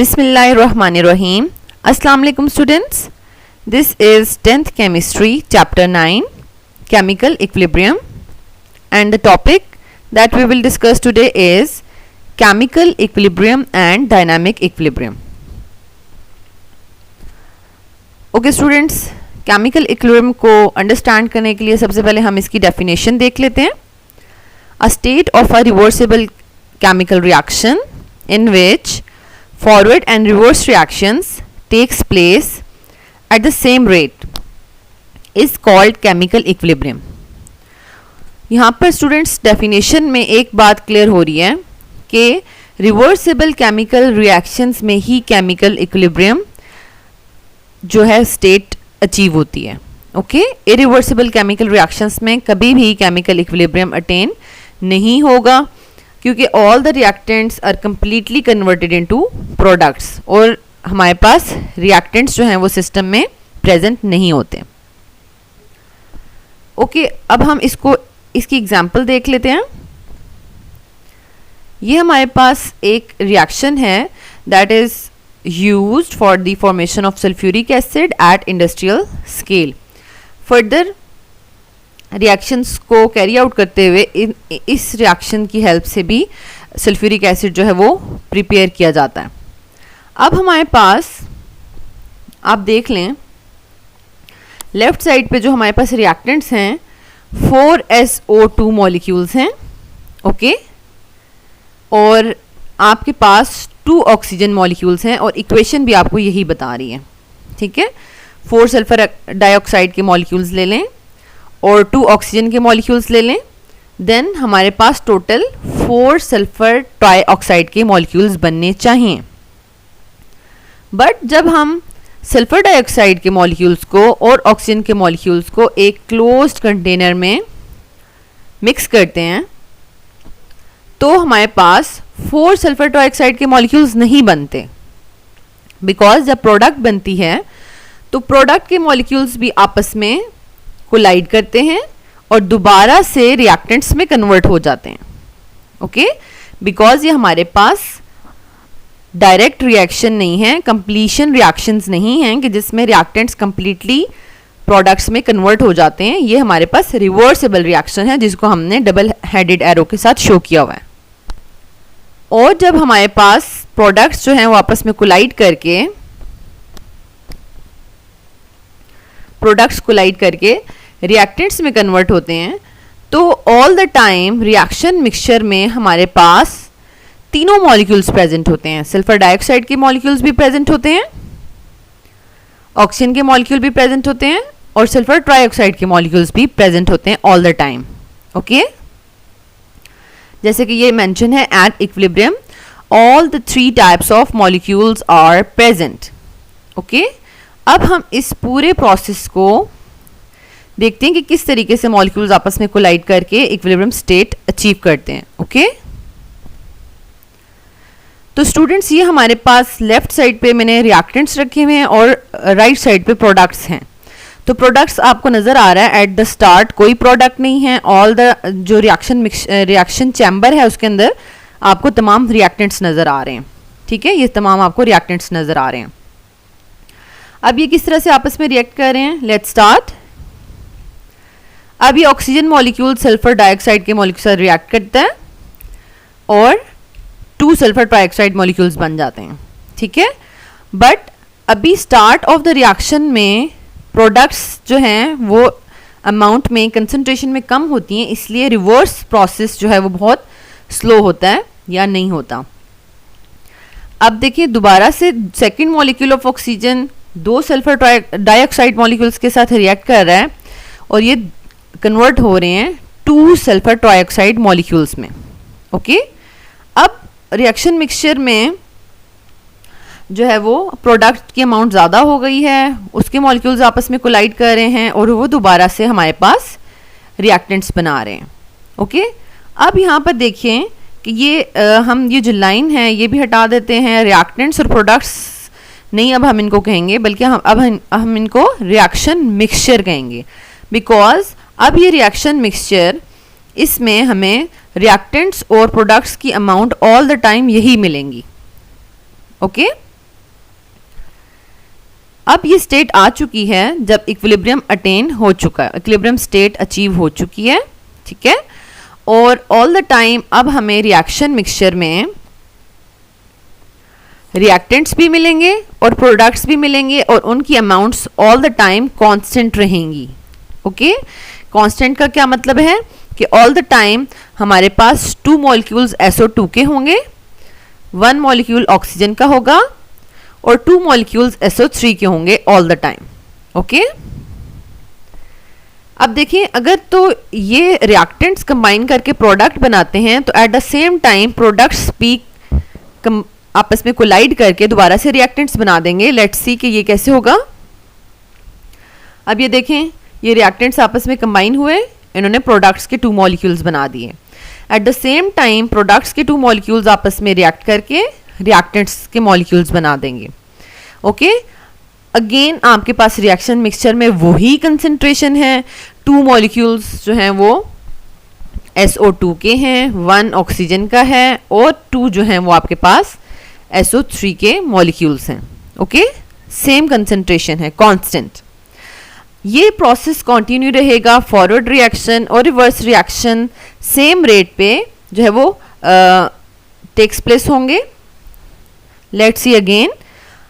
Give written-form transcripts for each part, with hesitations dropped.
Bismillahirrahmanirrahim. Assalamu alaikum students. This is 10th chemistry chapter 9 chemical equilibrium, and the topic that we will discuss today is chemical equilibrium and dynamic equilibrium. Okay students, chemical equilibrium को understand करने के लिए सबसे पहले हम इसकी definition देख लेते हैं. A state of a reversible chemical reaction in which forward and reverse reactions takes place at the same rate is called chemical equilibrium. यहाँ पर स्टूडेंट्स डेफिनेशन में एक बात क्लियर हो रही है कि रिवर्सिबल केमिकल रिएक्शंस में ही केमिकल इक्विलिब्रियम जो है स्टेट अचीव होती है. ओके, इरिवर्सिबल केमिकल रिएक्शंस में कभी भी केमिकल इक्विलिब्रियम अटेन नहीं होगा क्योंकि all the reactants are completely converted into products और हमारे पास रिएक्टेंट्स जो हैं वो सिस्टम में प्रेजेंट नहीं होते. ओके, अब हम इसकी एग्जांपल देख लेते हैं. ये हमारे पास एक रिएक्शन है that is used for the formation of sulphuric acid at industrial scale. Further reactions को कैरी आउट करते हुए इस रिएक्शन की हेल्प से भी सल्फ्यूरिक एसिड जो है वो प्रिपेयर किया जाता है. अब हमारे पास आप देख लें लेफ्ट साइड पे जो हमारे पास रिएक्टेंट्स हैं 4SO2 मॉलिक्यूल्स हैं. ओके, और आपके पास 2 ऑक्सीजन मॉलिक्यूल्स हैं और इक्वेशन भी आपको यही बता रही है. ठीक है, 4 सल्फर डाइऑक्साइड के मॉलिक्यूल्स ले लें और 2 ऑक्सीजन के मॉलिक्यूल्स ले लें, देन हमारे पास टोटल 4 सल्फर ट्राइऑक्साइड के मॉलिक्यूल्स बनने चाहिए. बट जब हम सल्फर डाइऑक्साइड के मॉलिक्यूल्स को और ऑक्सीजन के मॉलिक्यूल्स को एक क्लोज्ड कंटेनर में मिक्स करते हैं तो हमारे पास 4 सल्फर ट्राइऑक्साइड के मॉलिक्यूल्स नहीं बनते. बिकॉज जब प्रोडक्ट बनती है तो प्रोडक्ट के मॉलिक्यूल्स भी आपस में कोलाइड करते हैं और दोबारा से रिएक्टेंट्स में कन्वर्ट हो जाते हैं. ओके, बिकॉज ये हमारे पास डायरेक्ट रिएक्शन नहीं है, कंप्लीशन रिएक्शंस नहीं हैं कि जिसमें रिएक्टेंट्स कंप्लीटली प्रोडक्ट्स में कन्वर्ट हो जाते हैं. ये हमारे पास रिवर्सिबल रिएक्शन है जिसको हमने डबल हेडेड एरो के साथ शो किया हुआ है. और जब हमारे पास प्रोडक्ट्स जो हैं वो आपस में कोलाइड करके रिएक्टेंट्स में कन्वर्ट होते हैं तो all the time reaction mixture में हमारे पास तीनों मॉलिक्यूल्स प्रेजेंट होते हैं. सल्फर डाइऑक्साइड के मॉलिक्यूल्स भी प्रेजेंट होते हैं, ऑक्सीजन के मॉलिक्यूल भी प्रेजेंट होते हैं और सल्फर ट्राइऑक्साइड के मॉलिक्यूल्स भी प्रेजेंट होते हैं ऑल द टाइम. ओके, जैसे कि ये मेंशन है at equilibrium all the 3 types of molecules are present. Okay, अब हम इस पूरे प्रोसेस को देखते हैं कि किस तरीके से मॉलिक्यूल्स आपस में कोलाइड करके इक्विलिब्रियम स्टेट अचीव करते हैं. ओके, तो स्टूडेंट्स ये हमारे पास लेफ्ट साइड पे मैंने रिएक्टेंट्स रखे हुए हैं और राइट साइड पे प्रोडक्ट्स हैं. तो प्रोडक्ट्स आपको नज़र आ रहा है एट द स्टार्ट कोई प्रोडक्ट नहीं है. ऑल द जो रिएक्शन चैम्बर है उसके अंदर आपको तमाम रिएक्टेंट्स नज़र आ रहे हैं. ठीक है, ये तमाम आपको रिएक्टेंट्स नज़र आ रहे हैं. अब ये किस तरह से आपस में रिएक्ट कर रहे हैं, लेट्स स्टार्ट. अब ये ऑक्सीजन मॉलिक्यूल सल्फर डाइऑक्साइड के मॉलिक्यूल से रिएक्ट करता है और 2 सल्फर ट्राइऑक्साइड मॉलिक्यूल्स बन जाते हैं. ठीक है, बट अभी स्टार्ट ऑफ द रिएक्शन में प्रोडक्ट्स जो हैं वो अमाउंट में कंसंट्रेशन में कम होती हैं, इसलिए रिवर्स प्रोसेस जो है वो बहुत स्लो होता है या नहीं होता. अब देखिए दोबारा से second molecule of oxygen 2 sulphur dioxide molecules के साथ रिएक्ट कर रहा है और ये कन्वर्ट हो रहे हैं 2 सल्फर ट्राइऑक्साइड मॉलिक्यूल्स में. ओके, अब रिएक्शन मिक्सचर में जो है वो प्रोडक्ट की अमाउंट ज़्यादा हो गई है, उसके मॉलिक्यूल्स आपस में कोलाइड कर रहे हैं और वो दोबारा से हमारे पास रिएक्टेंट्स बना रहे हैं. ओके, अब यहाँ पर देखिए कि ये जो लाइन है ये भी हटा देते हैं. रिएक्टेंट्स और प्रोडक्ट्स नहीं अब हम इनको कहेंगे, बल्कि हम इनको रिएक्शन मिक्सचर कहेंगे. बिकॉज अब ये रिएक्शन मिक्सचर इसमें हमें रिएक्टेंट्स और प्रोडक्ट्स की अमाउंट ऑल द टाइम यही मिलेंगी. ओके, अब ये स्टेट आ चुकी है जब इक्विलिब्रियम अटेन हो चुका है, इक्विलिब्रियम स्टेट अचीव हो चुकी है, ठीक है। और ऑल द टाइम अब हमें रिएक्शन मिक्सचर में रिएक्टेंट्स भी मिलेंगे और प्रोडक्ट्स भी मिलेंगे और उनकी amounts all the time constant रहेंगी। ओके, कांस्टेंट का क्या मतलब है कि ऑल द टाइम हमारे पास 2 मॉलिक्यूल्स SO2 के होंगे, 1 मॉलिक्यूल ऑक्सीजन का होगा और 2 मॉलिक्यूल्स SO3 के होंगे ऑल द टाइम। ओके, अब देखिए अगर तो ये रिएक्टेंट्स कंबाइन करके प्रोडक्ट बनाते हैं तो at the same time products भी आपस में कोलाइड करके दोबारा से रिएक्टेंट्स बना देंगे। लेट्स सी कि ये कैसे होगा। अब ये देखें, ये रिएक्टेंट्स आपस में कंबाइन हुए, इन्होंने प्रोडक्ट्स के 2 मॉलिक्यूल्स बना दिए। At the same time products के 2 मॉलिक्यूल्स आपस में रिएक्ट करके रिएक्टेंट्स के मॉलिक्यूल्स बना देंगे। ओके, अगेन आपके पास रिएक्शन मिक्सचर में वही कंसंट्रेशन है, 2 मॉलिक्यूल्स जो हैं वो SO2 के हैं, 1 ऑक्सीजन का है और 2 जो हैं वो आपके पास SO3 के मॉलिक्यूल्स हैं। ओके, सेम कंसंट्रेशन है, कांस्टेंट। ये प्रोसेस कंटिन्यू रहेगा, फॉरवर्ड रिएक्शन और रिवर्स रिएक्शन सेम रेट पे जो है वो टेक्स प्लेस होंगे। लेट्स सी अगेन,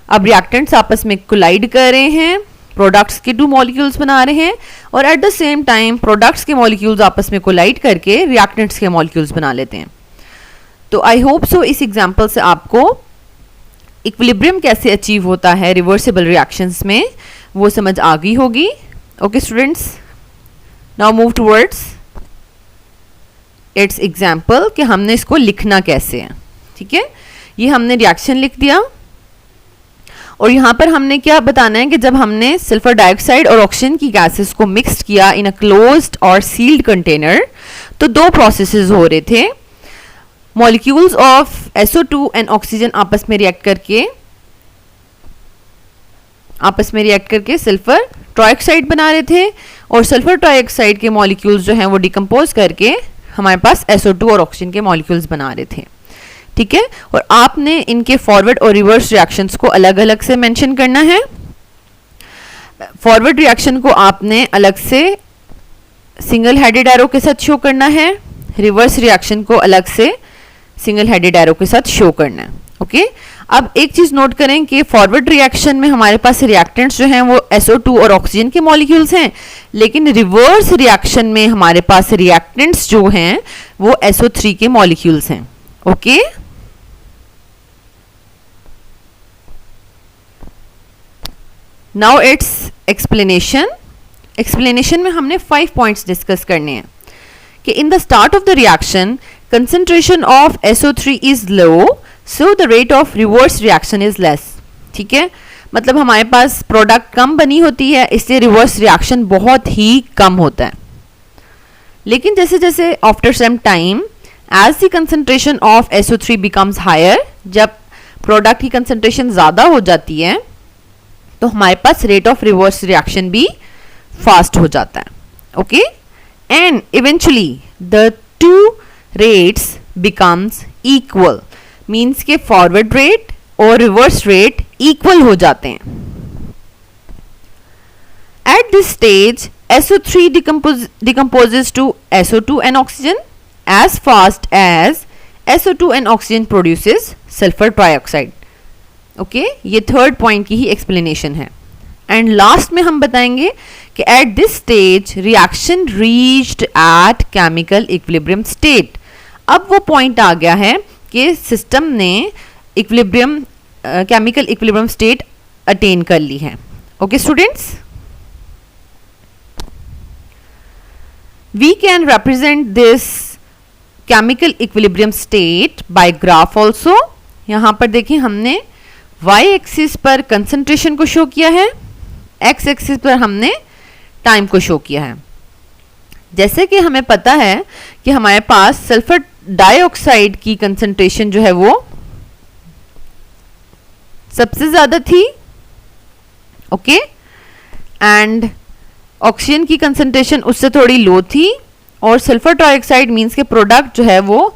अब रिएक्टेंट्स आपस में कोलाइड कर रहे हैं, प्रोडक्ट्स के 2 मॉलिक्यूल्स बना रहे हैं और at the same time products के मॉलिक्यूल्स आपस में कोलाइड करके रिएक्टेंट्स के मॉलिक्यूल्स बना लेते हैं। तो आई होप सो इस एग्जांपल से आपको इक्विलिब्रियम कैसे अचीव होता है रिवर्सिबल रिएक्शंस में वो समझ आ गई होगी। Okay students, now move towards it's example कि हमने इसको लिखना कैसे है। ठीक है, ये हमने रिएक्शन लिख दिया और यहाँ पर हमने क्या बताना है कि जब हमने सल्फर डाइऑक्साइड और ऑक्सीजन की गैसेस को मिक्स्ड किया इन अ क्लोज्ड और सील्ड कंटेनर तो 2 प्रोसेसेस हो रहे थे। Molecules of SO2 and oxygen आपस में रिएक्ट करके सल्फर ट्राइऑक्साइड बना रहे थे और सल्फर ट्राइऑक्साइड के मॉलिक्यूल्स जो हैं वो डिकम्पोज करके हमारे पास SO2 और ऑक्सीजन के मॉलिक्यूल्स बना रहे थे। ठीक है, और आपने इनके फॉरवर्ड और रिवर्स रिएक्शंस को अलग अलग से मेंशन करना है। फॉरवर्ड रिएक्शन को आपने अलग से सिंगल हेडेड एरो के साथ शो करना है, रिवर्स रिएक्शन को अलग से सिंगल हेडेड एरो के साथ शो करना है। ओके, अब एक चीज नोट करें कि फॉरवर्ड रिएक्शन में हमारे पास रिएक्टेंट्स जो हैं वो SO2 और ऑक्सीजन के मॉलिक्यूल्स हैं, लेकिन रिवर्स रिएक्शन में हमारे पास रिएक्टेंट्स जो हैं वो SO3 के मॉलिक्यूल्स हैं। ओके, नाउ इट्स एक्सप्लेनेशन में हमने 5 पॉइंट्स डिस्कस करने हैं कि in the start of the reaction concentration of SO3 is low so the rate of reverse reaction is less। ठीक है, मतलब हमारे पास प्रोडक्ट कम बनी होती है इसलिए रिवर्स रिएक्शन बहुत ही कम होता है। लेकिन जैसे जैसे after some time as the concentration of SO3 becomes higher, जब प्रोडक्ट की कंसंट्रेशन ज़्यादा हो जाती है तो हमारे पास रेट ऑफ रिवर्स रिएक्शन भी फास्ट हो जाता है। Okay, and eventually the 2 rates becomes equal, means के फॉरवर्ड रेट और रिवर्स रेट इक्वल हो जाते हैं। At this stage SO3 decomposes to SO2 and oxygen as fast as SO2 and oxygen produces sulfur trioxide। Okay, ये 3rd point की ही explanation है। And last में हम बताएंगे कि at this stage reaction reached at chemical equilibrium state. अब वो पॉइंट आ गया है कि सिस्टम ने equilibrium chemical equilibrium state attain कर ली है। Okay students, we can represent this chemical equilibrium state by graph also. यहाँ पर देखिए हमने y एक्सिस पर कंसंट्रेशन को शो किया है, x एक्सिस पर हमने टाइम को शो किया है। जैसे कि हमें पता है कि हमारे पास सल्फर डाइऑक्साइड की कंसंट्रेशन जो है वो सबसे ज्यादा थी। ओके, एंड ऑक्सीजन की कंसंट्रेशन उससे थोड़ी लो थी और सल्फर ट्राइऑक्साइड मींस के प्रोडक्ट जो है वो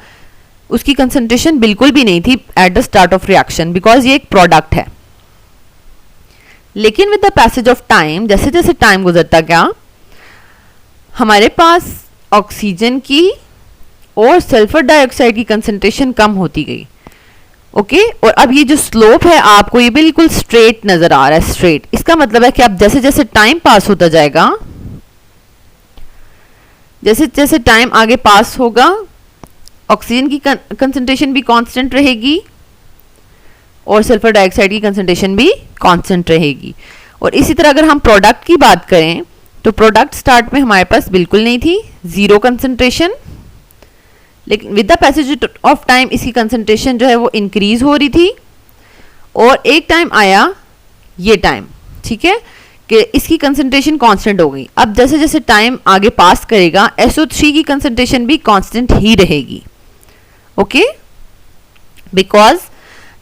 उसकी कंसंट्रेशन बिल्कुल भी नहीं थी at the start of reaction, because ये एक प्रोडक्ट है। लेकिन with the passage of time, जैसे जैसे टाइम गुजरता गया, हमारे पास ऑक्सीजन की और सल्फर डाइऑक्साइड की कंसंट्रेशन कम होती गई। ओके और अब ये जो स्लोप है आपको ये बिल्कुल स्ट्रेट नजर आ रहा है, स्ट्रेट। इसका मतलब है कि अब जैसे जैसे टाइम पास होता जाएगा, जैसे जैसे टाइम आगे पास होगा, ऑक्सीजन की कंसंट्रेशन भी कांस्टेंट रहेगी और सल्फर डाइऑक्साइड की कंसंट्रेशन भी कांस्टेंट रहेगी। और इसी तरह अगर हम प्रोडक्ट की बात करें तो प्रोडक्ट स्टार्ट में हमारे पास बिल्कुल नहीं थी, जीरो कंसंट्रेशन, लेकिन with the passage of time इसकी कंसंट्रेशन जो है वो इंक्रीज हो रही थी। और एक टाइम आया ये टाइम, ठीक है, कि इसकी कंसंट्रेशन कांस्टेंट हो गई। अब जैसे जैसे टाइम आगे पास करेगा SO3 की कंसंट्रेशन भी कांस्टेंट ही रहेगी। ओके बिकॉज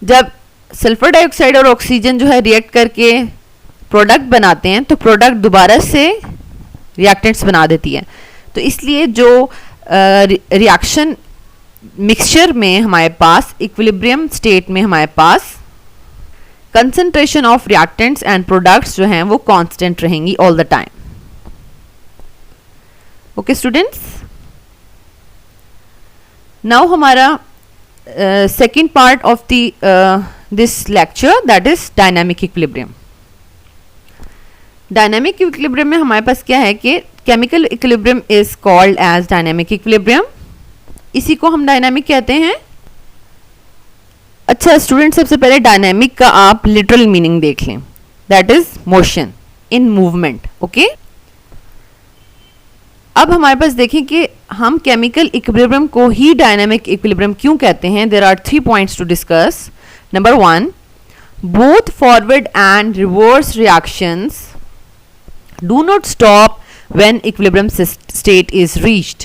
जब सल्फर डाइऑक्साइड और ऑक्सीजन जो है रिएक्ट करके प्रोडक्ट बनाते हैं तो प्रोडक्ट दोबारा से रिएक्टेंट्स बना देती है। तो इसलिए जो रिएक्शन मिक्सचर में हमारे पास इक्विलिब्रियम स्टेट में हमारे पास concentration of reactants and products जो हैं वो कांस्टेंट रहेंगी all the time. Okay students, now हमारा second part of the this lecture that is dynamic equilibrium. Dynamic equilibrium में हमारे पास क्या है कि chemical equilibrium is called as dynamic equilibrium. इसी को हम डायनामिक कहते हैं। अच्छा स्टूडेंट, सबसे पहले डायनामिक का आप लिटरल मीनिंग देख लें, that is motion in movement. Okay अब हमारे पास देखें कि हम केमिकल इक्विलिब्रियम को ही डायनामिक इक्विलिब्रियम क्यों कहते हैं। There are 3 points to discuss. Number 1, both forward and reverse reactions do not stop when equilibrium state is reached.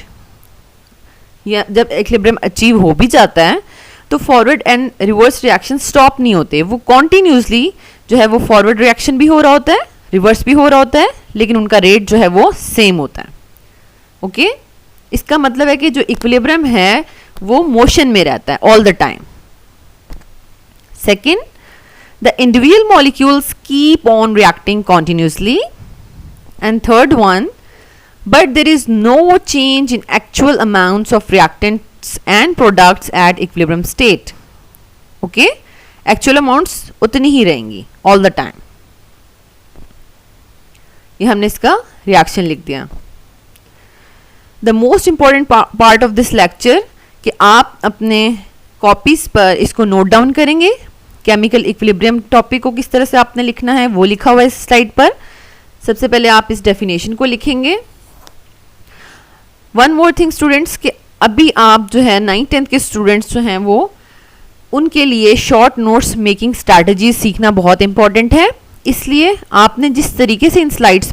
या जब इक्विलिब्रियम अचीव हो भी जाता है तो forward and reverse reaction stop नहीं होते, वो कॉन्टिन्यूसली जो है वो फॉरवर्ड रिएक्शन भी हो रहा होता है, रिवर्स भी हो रहा होता है, लेकिन उनका रेट जो है वो सेम होता है। ओके इसका मतलब है कि जो इक्विलिब्रियम है वो मोशन में रहता है all the time. Second, the individual molecules keep on reacting continuously. And third one, but there is no change in actual amounts of reactants and products at equilibrium state. Okay, actual amounts उतनी ही रहेंगी all the time। ये हमने इसका reaction लिख दिया। The most important part of this lecture कि आप अपने कॉपीज पर इसको नोट डाउन करेंगे। केमिकल इक्विलिब्रियम टॉपिक को किस तरह से आपने लिखना है वो लिखा हुआ है इस स्लाइड पर। सबसे पहले आप इस डेफिनेशन को लिखेंगे। वन मोर थिंग स्टूडेंट्स कि अभी आप जो है 9th-10th के स्टूडेंट्स जो हैं वो उनके लिए शॉर्ट नोट्स मेकिंग स्ट्रैटेजीज सीखना बहुत इंपॉर्टेंट है। इसलिए आपने जिस तरीके से इन स्लाइड्स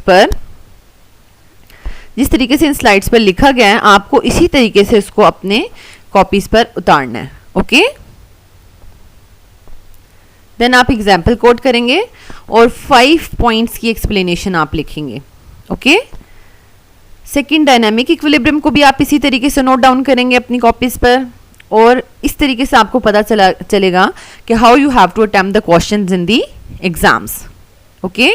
पर लिखा गया है आपको इसी तरीके से इसको अपने कॉपीज पर उतारना है। ओके देन आप एग्जाम्पल कोड करेंगे और 5 पॉइंट्स की एक्सप्लेनेशन आप लिखेंगे। ओके सेकेंड, डायनामिक इक्विलिब्रियम को भी आप इसी तरीके से नोट डाउन करेंगे अपनी कॉपीज पर और इस तरीके से आपको पता चलेगा कि how you have to attempt the questions in the exams. Okay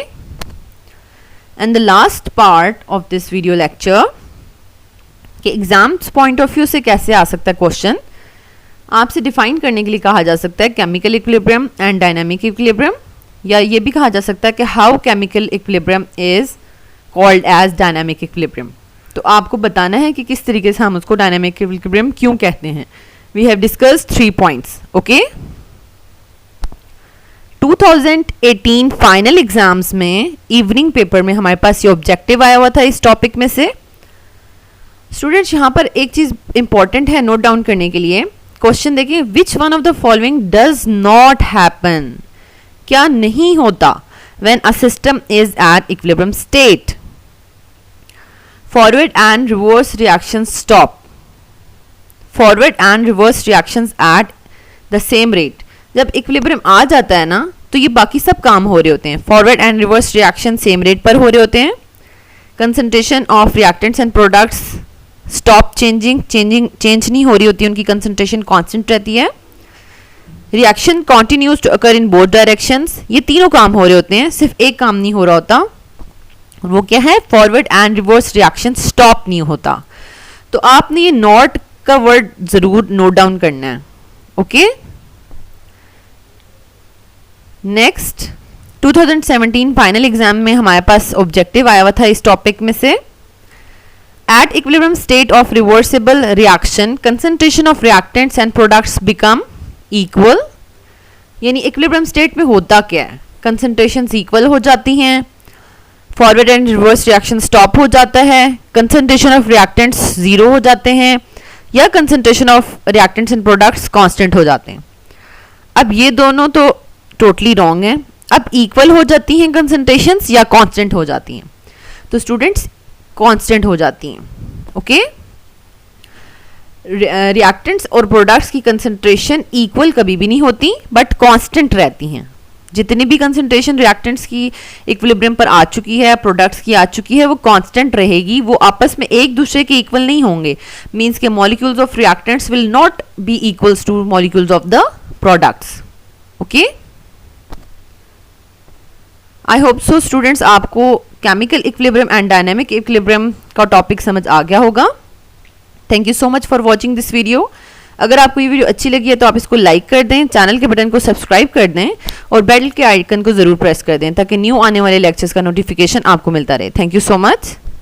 and the last part of this video lecture कि एग्जाम्स पॉइंट ऑफ व्यू से कैसे आ सकता है क्वेश्चन, आपसे डिफाइन करने के लिए कहा जा सकता है chemical equilibrium and dynamic equilibrium, या ये भी कहा जा सकता है कि how chemical equilibrium is called as dynamic equilibrium. तो आपको बताना है कि किस तरीके से हम उसको डायनामिक इक्विलिब्रियम क्यों कहते हैं। We have discussed 3 points. Okay 2018 final exams में इवनिंग पेपर में हमारे पास ये ऑब्जेक्टिव आया हुआ था इस टॉपिक में से। स्टूडेंट्स यहाँ पर एक चीज इंपॉर्टेंट है नोट डाउन करने के लिए। क्वेश्चन देखिए, which one of the following does not happen, क्या नहीं होता when a system is at equilibrium state. Forward and reverse reaction stop, forward and reverse reactions at the same rate. जब equilibrium आ जाता है ना तो ये बाकी सब काम हो रहे होते हैं, forward and reverse reaction same rate पर हो रहे होते हैं। Concentration of reactants and products stop change नहीं हो रही होती, उनकी कंसंट्रेशन कांस्टेंट रहती है। Reaction continues to occur in both directions, ये तीनों काम हो रहे होते हैं, सिर्फ एक काम नहीं हो रहा होता, वो क्या है, forward and reverse reaction stop नहीं होता। तो आपने ये नॉट का वर्ड जरूर नोट डाउन करना है। ओके, नेक्स्ट 2017 फाइनल एग्जाम में हमारे पास ऑब्जेक्टिव आया हुआ था इस टॉपिक में से, at equilibrium state of reversible reaction concentration of reactants and products become equal. यानी इक्विलिब्रियम स्टेट में होता क्या है, कंसंट्रेशंस इक्वल हो जाती हैं, forward and reverse reaction stop हो जाता है, कंसंट्रेशन ऑफ रिएक्टेंट्स जीरो हो जाते हैं, या concentration of reactants and products constant हो जाते हैं। अब ये दोनों तो टोटली रॉन्ग है। अब इक्वल हो जाती हैं कंसंट्रेशंस या कांस्टेंट हो जाती हैं? तो स्टूडेंट्स कांस्टेंट हो जाती हैं। ओके, रिएक्टेंट्स और प्रोडक्ट्स की कंसंट्रेशन इक्वल कभी भी नहीं होती, बट कांस्टेंट रहती हैं। जितनी भी कंसंट्रेशन रिएक्टेंट्स की इक्विलिब्रियम पर आ चुकी है, प्रोडक्ट्स की आ चुकी है, वो कांस्टेंट रहेगी, वो आपस में एक दूसरे के इक्वल नहीं होंगे। मींस के molecules of reactants will not be equals to molecules of the products. Okay, I hope so students आपको chemical equilibrium and dynamic equilibrium का टॉपिक समझ आ गया होगा। Thank you so much for watching this video. अगर आपको ये video अच्छी लगी है तो आप इसको लाइक कर दें, चैनल के बटन को सब्सक्राइब कर दें और बेल के आइकन को जरूर प्रेस कर दें ताकि न्यू आने वाले लेक्चर्स का नोटिफिकेशन आपको मिलता रहे। Thank you so much.